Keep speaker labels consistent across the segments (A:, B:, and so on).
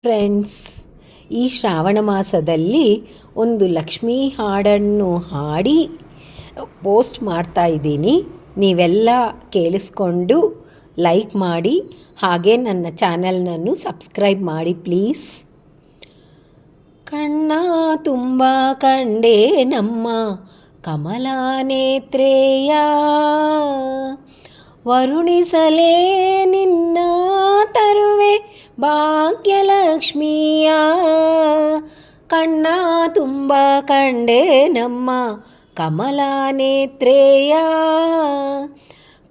A: Friends, ಈ ಶ್ರಾವಣ ಮಾಸದಲ್ಲಿ ಒಂದು ಲಕ್ಷ್ಮೀ ಹಾಡನ್ನು ಹಾಡಿ ಪೋಸ್ಟ್ ಮಾಡ್ತಾ ಇದ್ದೀನಿ. ನೀವೆಲ್ಲ ಕೇಳಿಸ್ಕೊಂಡು ಲೈಕ್ ಮಾಡಿ, ಹಾಗೆ ನನ್ನ ಚಾನಲ್ನನ್ನು ಸಬ್ಸ್ಕ್ರೈಬ್ ಮಾಡಿ ಪ್ಲೀಸ್. ಕಣ್ಣ ತುಂಬ ಕಂಡೆ ನಮ್ಮ ಕಮಲಾ ನೇತ್ರೇಯ, ವರುಣಿಸಲೇ ನಿನ್ನ ತರುವೆ ಭಾಗ್ಯಲಕ್ಷ್ಮಿಯ. ಕಣ್ಣ ತುಂಬ ಕಂಡೆ ನಮ್ಮ ಕಮಲಾ ನೇತ್ರೇಯ,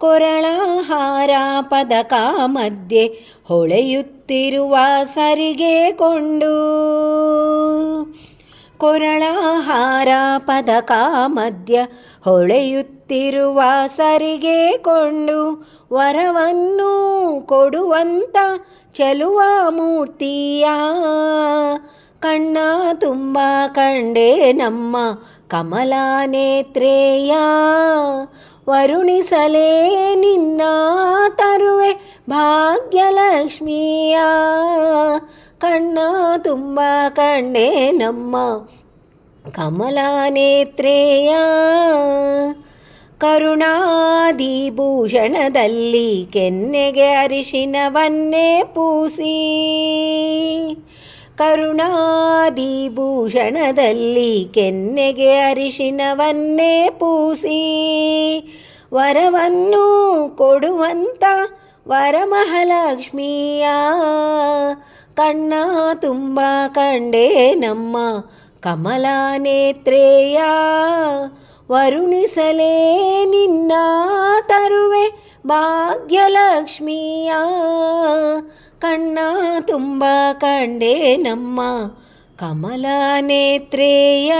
A: ಕೊರಳಹಾರ ಪದಕ ಮಧ್ಯೆ ಹೊಳೆಯುತ್ತಿರುವ ಸರಿಗೆ ಕೊಂಡು, ಕೊರಳಹಾರ ಪದಕ ಮಧ್ಯ ಹೊಳೆಯುತ್ತಿರುವ ಸರಿಗೆ ಕೊಂಡು, ವರವನ್ನು ಕೊಡುವಂತ ಚೆಲುವ ಮೂರ್ತಿಯ. ಕಣ್ಣ ತುಂಬ ಕಂಡೆ ನಮ್ಮ ಕಮಲಾ ನೇತ್ರೇಯ, ವರುಣಿಸಲೇ ನಿನ್ನ ತರುವೆ ಭಾಗ್ಯಲಕ್ಷ್ಮಿಯ. ಕಣ್ಣ ತುಂಬ ಕಂಡೆ ನಮ್ಮ ಕಮಲಾ ನೇತ್ರೇಯ, ಕರುಣಾದಿಭೂಷಣದಲ್ಲಿ ಕೆನ್ನೆಗೆ ಅರಿಶಿನವನ್ನೇ ಪೂಸಿ, ಕರುಣಾದಿಭೂಷಣದಲ್ಲಿ ಕೆನ್ನೆಗೆ ಅರಿಶಿನವನ್ನೇ ಪೂಸಿ, ವರವನ್ನು ಕೊಡುವಂತ ವರಮಹಾಲಕ್ಷ್ಮಿಯ. ಕಣ್ಣ ತುಂಬ ಕಂಡೆ ನಮ್ಮ ಕಮಲಾ ನೇತ್ರೇಯ, ವರುಣಿಸಲೇ ನಿನ್ನ ತರುವೆ ಭಾಗ್ಯಲಕ್ಷ್ಮಿಯ. ಕಣ್ಣ ತುಂಬ ಕಂಡೆ ನಮ್ಮ ಕಮಲಾ ನೇತ್ರೇಯ.